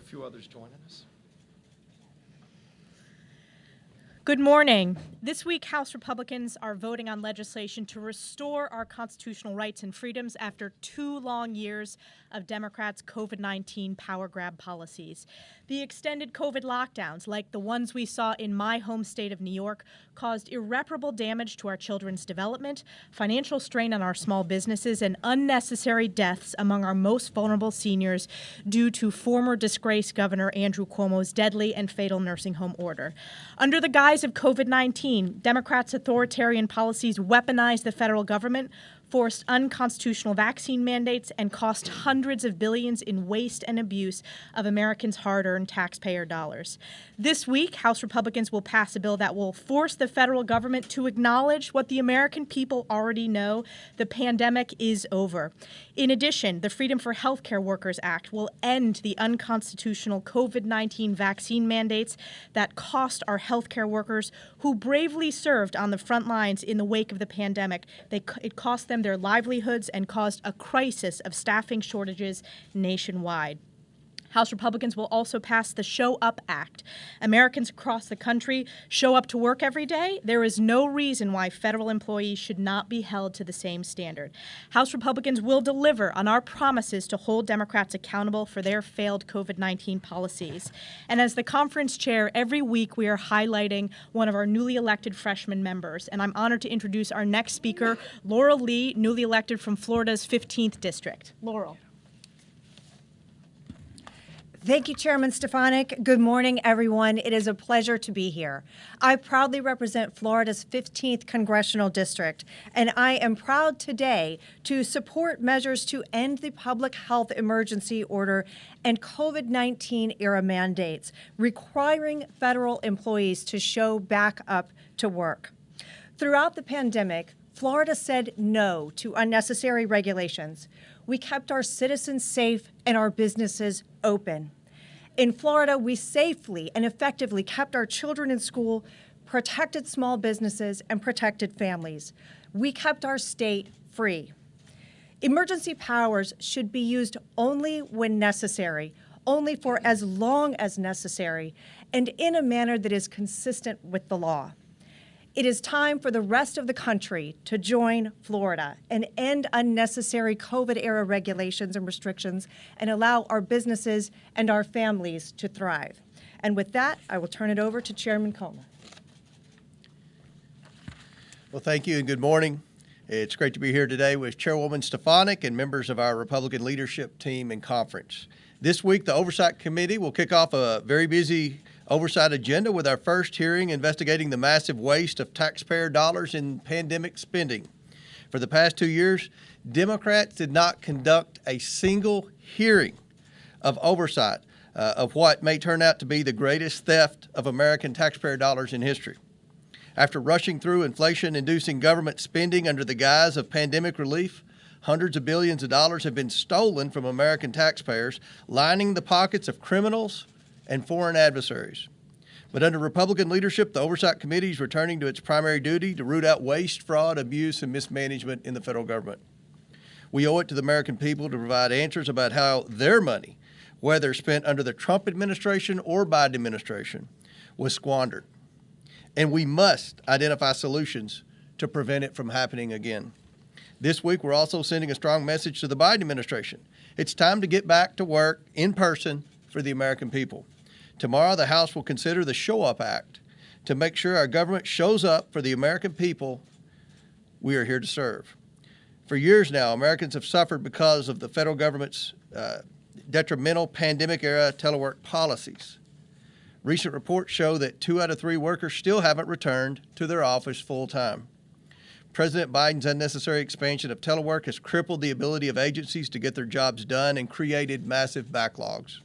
few others joining us. Good morning. This week, House Republicans are voting on legislation to restore our constitutional rights and freedoms after 2 long years of Democrats' COVID-19 power grab policies. The extended COVID lockdowns, like the ones we saw in my home state of New York, caused irreparable damage to our children's development, financial strain on our small businesses, and unnecessary deaths among our most vulnerable seniors due to former disgraced Governor Andrew Cuomo's deadly and fatal nursing home order. Under the guise of COVID-19, Democrats' authoritarian policies weaponized the federal government, forced unconstitutional vaccine mandates, and cost hundreds of billions in waste and abuse of Americans' hard-earned taxpayer dollars. This week, House Republicans will pass a bill that will force the federal government to acknowledge what the American people already know: the pandemic is over. In addition, the Freedom for Healthcare Workers Act will end the unconstitutional COVID-19 vaccine mandates that cost our healthcare workers who bravely served on the front lines in the wake of the pandemic. It cost them their livelihoods and caused a crisis of staffing shortages nationwide. House Republicans will also pass the Show Up Act. Americans across the country show up to work every day. There is no reason why federal employees should not be held to the same standard. House Republicans will deliver on our promises to hold Democrats accountable for their failed COVID-19 policies. And as the conference chair, every week we are highlighting one of our newly elected freshman members. And I'm honored to introduce our next speaker, Laurel Lee, newly elected from Florida's 15th District. Laurel. Thank you, Chairman Stefanik. Good morning, everyone. It is a pleasure to be here. I proudly represent Florida's 15th Congressional District, and I am proud today to support measures to end the public health emergency order and COVID-19 era mandates, requiring federal employees to show back up to work. Throughout the pandemic, Florida said no to unnecessary regulations. We kept our citizens safe and our businesses open. In Florida, we safely and effectively kept our children in school, protected small businesses, and protected families. We kept our state free. Emergency powers should be used only when necessary, only for as long as necessary, and in a manner that is consistent with the law. It is time for the rest of the country to join Florida and end unnecessary COVID-era regulations and restrictions and allow our businesses and our families to thrive. And with that, I will turn it over to Chairman Comer. Well, thank you and good morning. It's great to be here today with Chairwoman Stefanik and members of our Republican leadership team and conference. This week, the Oversight Committee will kick off a very busy Oversight agenda with our first hearing investigating the massive waste of taxpayer dollars in pandemic spending. For the past 2 years, Democrats did not conduct a single hearing of oversight of what may turn out to be the greatest theft of American taxpayer dollars in history. After rushing through inflation-inducing government spending under the guise of pandemic relief, hundreds of billions of dollars have been stolen from American taxpayers, lining the pockets of criminals and foreign adversaries. But under Republican leadership, the Oversight Committee is returning to its primary duty to root out waste, fraud, abuse, and mismanagement in the federal government. We owe it to the American people to provide answers about how their money, whether spent under the Trump administration or Biden administration, was squandered. And we must identify solutions to prevent it from happening again. This week, we're also sending a strong message to the Biden administration. It's time to get back to work in person for the American people. Tomorrow, the House will consider the Show Up Act to make sure our government shows up for the American people we are here to serve. For years now, Americans have suffered because of the federal government's detrimental pandemic-era telework policies. Recent reports show that 2 out of 3 workers still haven't returned to their office full-time. President Biden's unnecessary expansion of telework has crippled the ability of agencies to get their jobs done and created massive backlogs.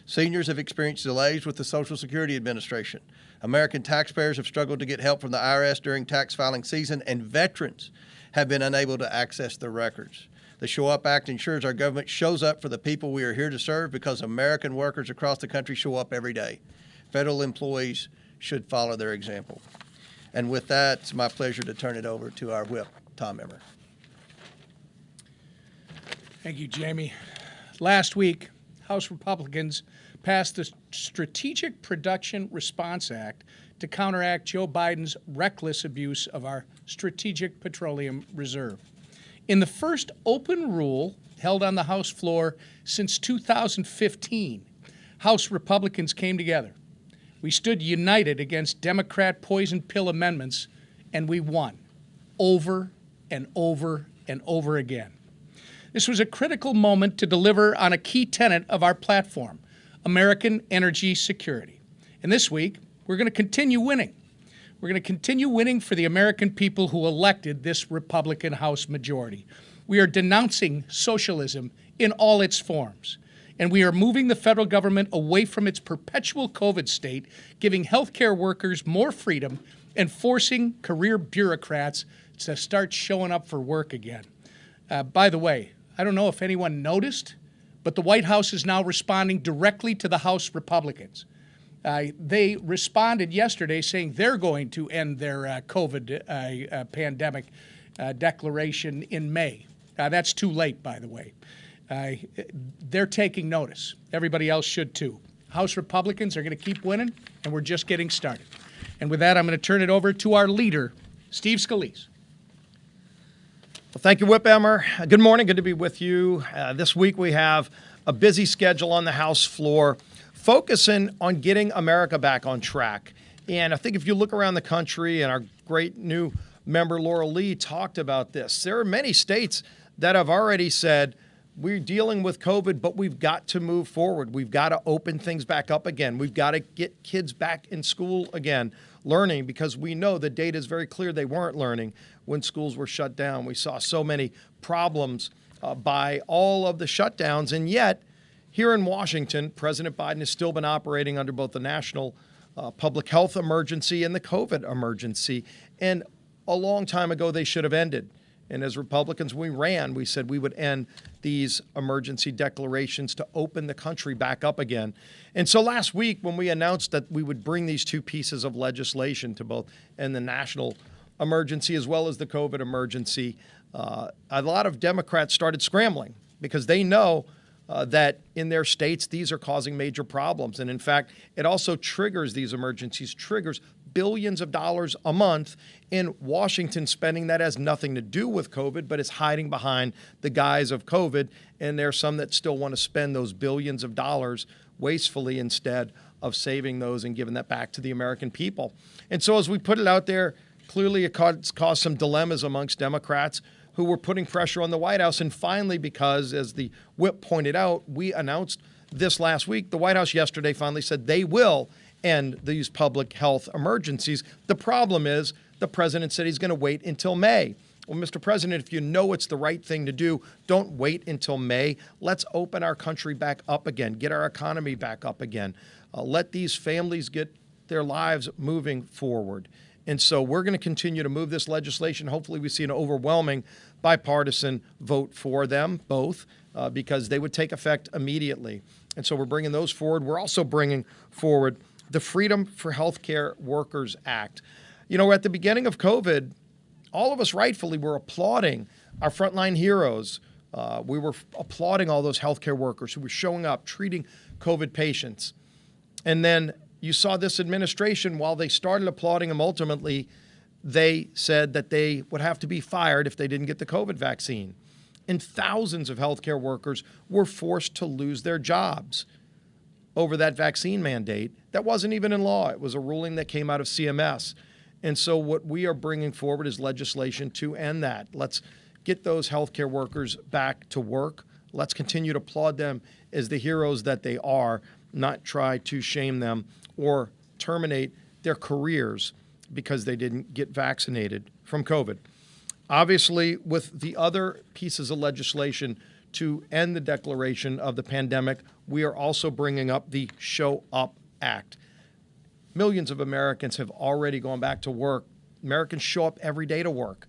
Seniors have experienced delays with the Social Security Administration. American taxpayers have struggled to get help from the IRS during tax filing season, and veterans have been unable to access their records. The Show Up Act ensures our government shows up for the people we are here to serve because American workers across the country show up every day. Federal employees should follow their example. And with that, it's my pleasure to turn it over to our Whip, Tom Emmer. Thank you, Jamie. Last week, House Republicans passed the Strategic Production Response Act to counteract Joe Biden's reckless abuse of our Strategic Petroleum Reserve. In the first open rule held on the House floor since 2015, House Republicans came together. We stood united against Democrat poison pill amendments, and we won over and over and over again. This was a critical moment to deliver on a key tenet of our platform, American energy security. And this week, we're going to continue winning. We're going to continue winning for the American people who elected this Republican House majority. We are denouncing socialism in all its forms. And we are moving the federal government away from its perpetual COVID state, giving healthcare workers more freedom and forcing career bureaucrats to start showing up for work again. By the way, I don't know if anyone noticed, but the White House is now responding directly to the House Republicans. They responded yesterday saying they're going to end their COVID pandemic declaration in May. That's too late, by the way. They're taking notice. Everybody else should too. House Republicans are going to keep winning, and we're just getting started. And with that, I'm going to turn it over to our leader, Steve Scalise. Well, thank you, Whip Emmer. Good morning. Good to be with you. This week we have a busy schedule on the House floor, focusing on getting America back on track. And I think if you look around the country, and our great new member Laurel Lee talked about this, there are many states that have already said, we're dealing with COVID, but we've got to move forward. We've got to open things back up again. We've got to get kids back in school again, learning, because we know the data is very clear they weren't learning when schools were shut down. We saw so many problems by all of the shutdowns, and yet here in Washington, President Biden has still been operating under both the national public health emergency and the COVID emergency, and a long time ago they should have ended. And as Republicans, we said we would end these emergency declarations to open the country back up again. And so last week, when we announced that we would bring these two pieces of legislation to both end the national emergency as well as the COVID emergency, a lot of Democrats started scrambling because they know that in their states, these are causing major problems. And in fact, it also triggers these emergencies, triggers billions of dollars a month in Washington spending that has nothing to do with COVID, but is hiding behind the guise of COVID. And there are some that still want to spend those billions of dollars wastefully instead of saving those and giving that back to the American people. And so as we put it out there, clearly it caused some dilemmas amongst Democrats who were putting pressure on the White House. And finally, because as the whip pointed out, we announced this last week, the White House yesterday finally said they will end these public health emergencies. The problem is the president said he's going to wait until May. Well, Mr. President, if you know it's the right thing to do, don't wait until May. Let's open our country back up again, get our economy back up again. Let these families get their lives moving forward. And so we're going to continue to move this legislation. Hopefully we see an overwhelming bipartisan vote for them both because they would take effect immediately. And so we're bringing those forward. We're also bringing forward the Freedom for Healthcare Workers Act. You know, at the beginning of COVID, all of us rightfully were applauding our frontline heroes. We were applauding all those healthcare workers who were showing up, treating COVID patients. And then you saw this administration, while they started applauding them, ultimately, they said that they would have to be fired if they didn't get the COVID vaccine. And thousands of healthcare workers were forced to lose their jobs over that vaccine mandate. That wasn't even in law. It was a ruling that came out of CMS. And so what we are bringing forward is legislation to end that. Let's get those healthcare workers back to work. Let's continue to applaud them as the heroes that they are, not try to shame them or terminate their careers because they didn't get vaccinated from COVID. Obviously, with the other pieces of legislation to end the declaration of the pandemic, we are also bringing up the Show Up Act. Millions of Americans have already gone back to work. Americans show up every day to work.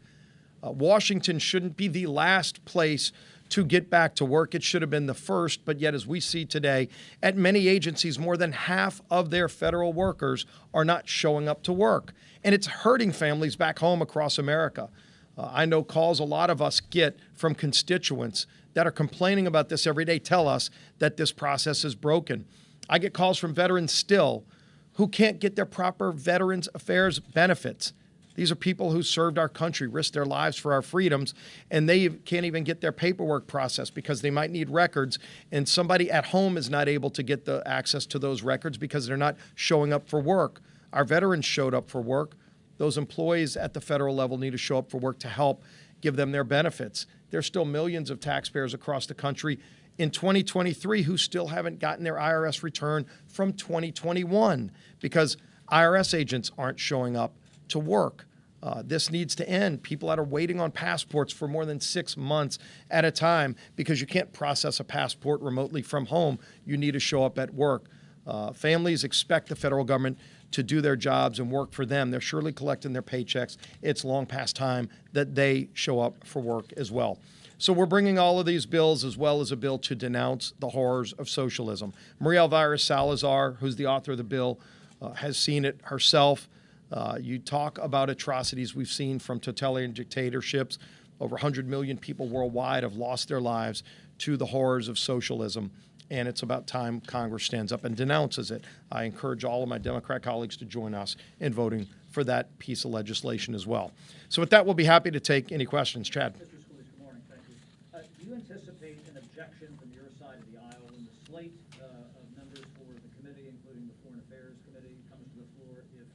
Washington shouldn't be the last place to get back to work. It should have been the first, but yet as we see today, at many agencies, more than half of their federal workers are not showing up to work. And it's hurting families back home across America. I know calls a lot of us get from constituents that are complaining about this every day tell us that this process is broken. I get calls from veterans still who can't get their proper Veterans Affairs benefits. These are people who served our country, risked their lives for our freedoms, and they can't even get their paperwork processed because they might need records, and somebody at home is not able to get the access to those records because they're not showing up for work. Our veterans showed up for work. Those employees at the federal level need to show up for work to help give them their benefits. There's still millions of taxpayers across the country in 2023 who still haven't gotten their IRS return from 2021 because IRS agents aren't showing up to work. This needs to end. People that are waiting on passports for more than 6 months at a time because you can't process a passport remotely from home. You need to show up at work. Families expect the federal government to do their jobs and work for them. They're surely collecting their paychecks. It's long past time that they show up for work as well. So we're bringing all of these bills as well as a bill to denounce the horrors of socialism. Maria Elvira Salazar, who's the author of the bill, has seen it herself. You talk about atrocities we've seen from totalitarian dictatorships. Over 100 million people worldwide have lost their lives to the horrors of socialism, and it's about time Congress stands up and denounces it. I encourage all of my Democrat colleagues to join us in voting for that piece of legislation as well. So with that, we'll be happy to take any questions. Chad. Mr. Scalise, good morning. Thank you. Do you anticipate an objection from your side of the aisle when the slate of members for the committee, including the Foreign Affairs Committee, comes to the floor if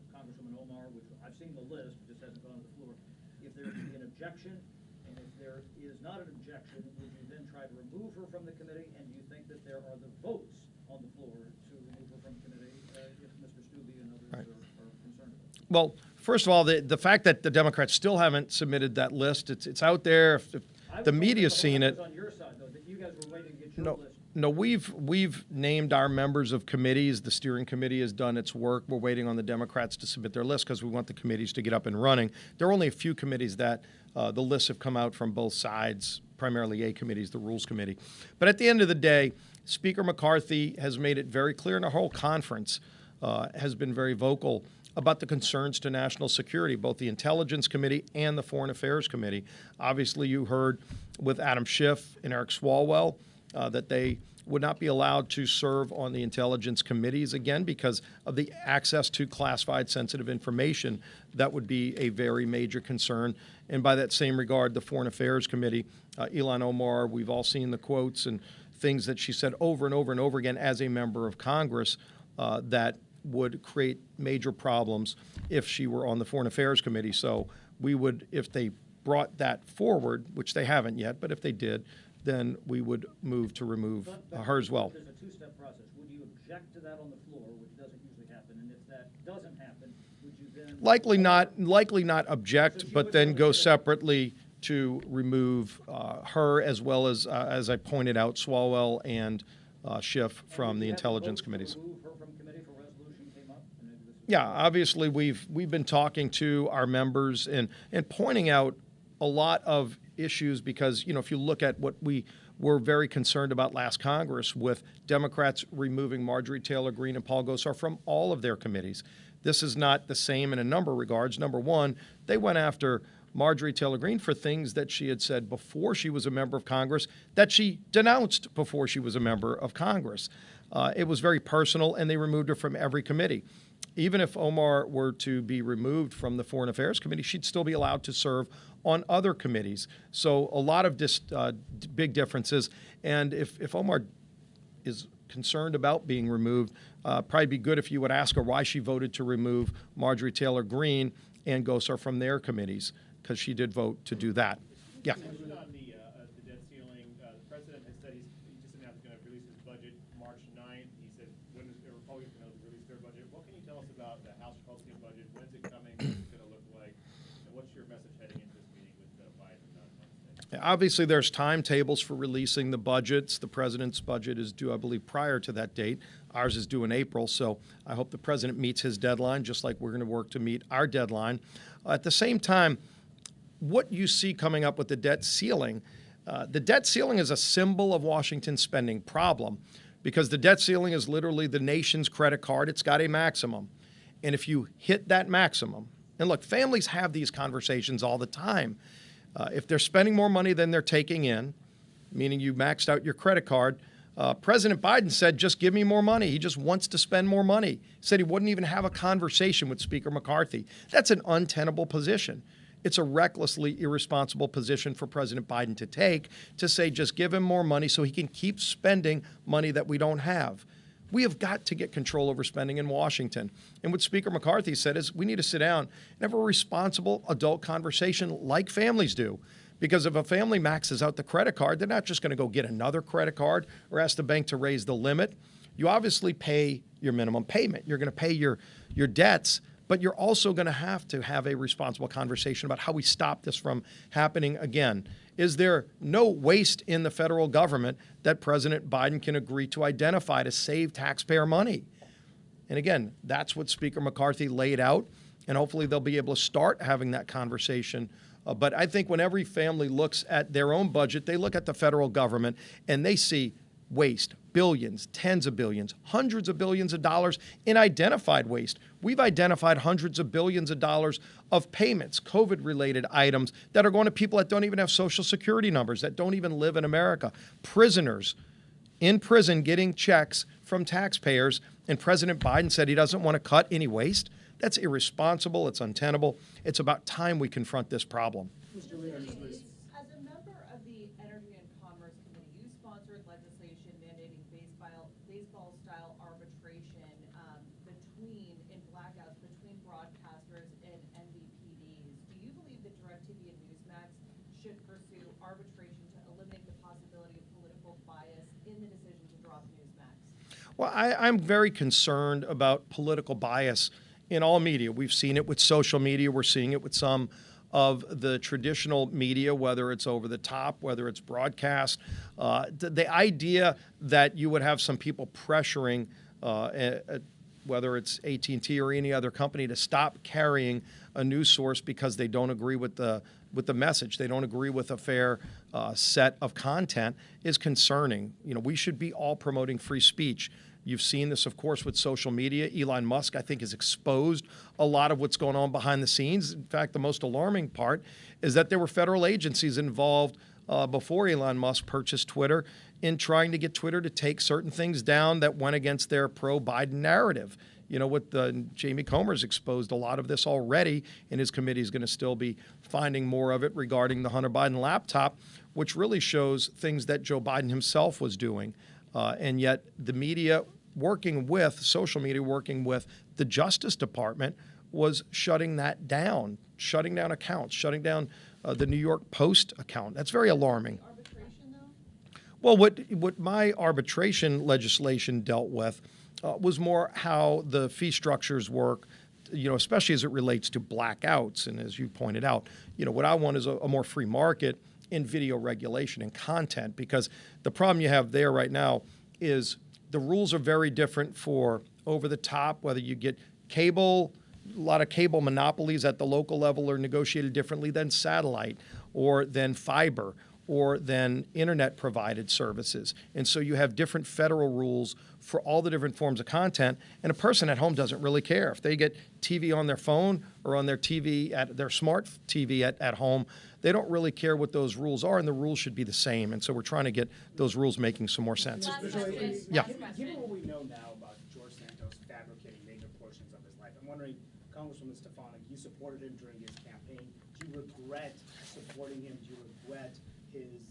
Congresswoman Omar, which I've seen the list, but just hasn't gone to the floor, if there would be an objection, and if there is not an objection, would you then try to remove her from the committee? And do you think that there are the votes on the floor to remove her from the committee if Mr. Stubbe and others are concerned about it? Well, first of all, the fact that the Democrats still haven't submitted that list, it's out there. If the media's seen it. On your side, though, that you guys were waiting to get your list. No, we've named our members of committees. The steering committee has done its work. We're waiting on the Democrats to submit their list because we want the committees to get up and running. There are only a few committees that the lists have come out from both sides, primarily A committees, the Rules Committee. But at the end of the day, Speaker McCarthy has made it very clear, and our whole conference has been very vocal about the concerns to national security, both the Intelligence Committee and the Foreign Affairs Committee. Obviously, you heard with Adam Schiff and Eric Swalwell that they would not be allowed to serve on the intelligence committees again because of the access to classified sensitive information. That would be a very major concern. And by that same regard, the Foreign Affairs Committee, Ilhan Omar, we've all seen the quotes and things that she said over and over and over again as a member of Congress that would create major problems if she were on the Foreign Affairs Committee. So we would, if they brought that forward, which they haven't yet, but if they did, then we would move to remove her as well. There's a two-step process. Would you object to that on the floor, which doesn't usually happen? And if that doesn't happen, would you then... Likely not object, but then go separately to remove her as well as I pointed out, Swalwell and Schiff from the intelligence committees. Yeah, obviously we've been talking to our members and pointing out a lot of issues because, if you look at what we were very concerned about last Congress with Democrats removing Marjorie Taylor Greene and Paul Gosar from all of their committees. This is not the same in a number of regards. Number one, they went after Marjorie Taylor Greene for things that she had said before she was a member of Congress that she denounced before she was a member of Congress. It was very personal, and they removed her from every committee. Even if Omar were to be removed from the Foreign Affairs Committee, she'd still be allowed to serve on other committees. So a lot of big differences. And if Omar is concerned about being removed, probably be good if you would ask her why she voted to remove Marjorie Taylor Greene and Gosar from their committees, because she did vote to do that. Yeah. On the debt ceiling, the president has said he just announced he's going to release his budget March 9th. He said when the Republicans are going to release their budget. What can you tell us about the House Republican budget? When's it coming? What's it going to look like? And what's your message heading into this meeting with Biden on Wednesday? Obviously, there's timetables for releasing the budgets. The president's budget is due, I believe, prior to that date. Ours is due in April, so I hope the president meets his deadline, just like we're going to work to meet our deadline. At the same time, what you see coming up with the debt ceiling is a symbol of Washington's spending problem because the debt ceiling is literally the nation's credit card. It's got a maximum. And if you hit that maximum, and look, families have these conversations all the time. If they're spending more money than they're taking in, meaning you maxed out your credit card, President Biden said, just give me more money. He just wants to spend more money. Said he wouldn't even have a conversation with Speaker McCarthy. That's an untenable position. It's a recklessly irresponsible position for President Biden to take, to say just give him more money so he can keep spending money that we don't have. We have got to get control over spending in Washington. And what Speaker McCarthy said is we need to sit down and have a responsible adult conversation like families do. Because if a family maxes out the credit card, they're not just going to go get another credit card or ask the bank to raise the limit. You obviously pay your minimum payment. You're going to pay your debts, but you're also going to have a responsible conversation about how we stop this from happening again. Is there no waste in the federal government that President Biden can agree to identify to save taxpayer money? And again, that's what Speaker McCarthy laid out, and hopefully they'll be able to start having that conversation. But I think when every family looks at their own budget, they look at the federal government and they see waste, billions, tens of billions, hundreds of billions of dollars in identified waste. We've identified hundreds of billions of dollars of payments, COVID-related items that are going to people that don't even have Social Security numbers, that don't even live in America, prisoners in prison getting checks from taxpayers. And President Biden said he doesn't want to cut any waste. That's irresponsible. It's untenable. It's about time we confront this problem. Mr. Leader, please. As a member of the Energy and Commerce Committee, you sponsored legislation mandating baseball-style arbitration in blackouts between broadcasters and MVPDs. Do you believe that DirecTV and Newsmax should pursue arbitration to eliminate the possibility of political bias in the decision to drop Newsmax? Well, I'm very concerned about political bias in all media. We've seen it with social media. We're seeing it with some of the traditional media, whether it's over the top, whether it's broadcast. The idea that you would have some people pressuring, whether it's AT&T or any other company, to stop carrying a news source because they don't agree with the message, they don't agree with a fair set of content, is concerning. You know, we should be all promoting free speech. You've seen this, of course, with social media. Elon Musk, I think, has exposed a lot of what's going on behind the scenes. In fact, the most alarming part is that there were federal agencies involved before Elon Musk purchased Twitter in trying to get Twitter to take certain things down that went against their pro-Biden narrative. You know, Jamie Comer's exposed a lot of this already, and his committee is going to still be finding more of it regarding the Hunter Biden laptop, which really shows things that Joe Biden himself was doing. And yet the media social media working with the Justice Department was shutting that down, shutting down accounts, shutting down the New York Post account. That's very alarming. Arbitration, though? Well, what my arbitration legislation dealt with was more how the fee structures work, you know, especially as it relates to blackouts. And as you pointed out, you know, what I want is a more free market in video regulation and content, because the problem you have there right now is the rules are very different for over the top, whether you get cable. A lot of cable monopolies at the local level are negotiated differently than satellite or than fiber or than internet provided services. And so you have different federal rules for all the different forms of content, and a person at home doesn't really care. If they get TV on their phone or on their TV, at their smart TV at home, they don't really care what those rules are, and the rules should be the same. And so we're trying to get those rules making some more sense. Yeah. Given what we know now about George Santos fabricating major portions of his life, I'm wondering, Congresswoman Stefanik, you supported him during his campaign. Do you regret supporting him? Do you regret his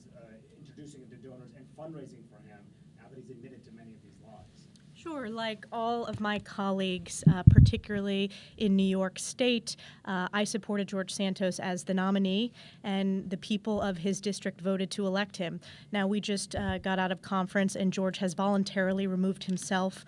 introducing him to donors and fundraising for him now that he's admitted to many of these lies? Sure. Like all of my colleagues, particularly in New York State, I supported George Santos as the nominee, and the people of his district voted to elect him. Now, we just got out of conference, and George has voluntarily removed himself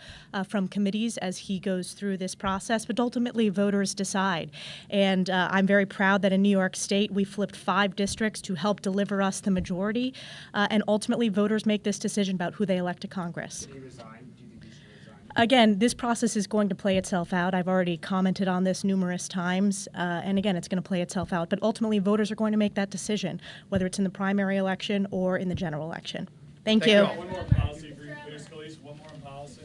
from committees as he goes through this process, but ultimately voters decide. And I'm very proud that in New York State, we flipped 5 districts to help deliver us the majority, and ultimately voters make this decision about who they elect to Congress. Did he resign? Do you think he should resign? Again, this process is going to play itself out. I've already commented on this numerous times, and again, it's going to play itself out. But ultimately, voters are going to make that decision, whether it's in the primary election or in the general election. Thank you. One more policy for Leader Scalise. One more on policy.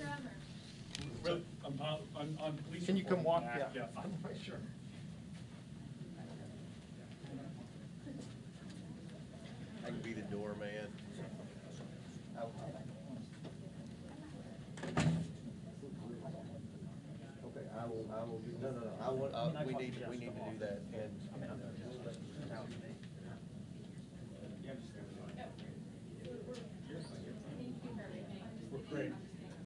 On police. Can you come walk? Yeah. Sure. I can be the doorman. I will, no, I want, we need to do that, and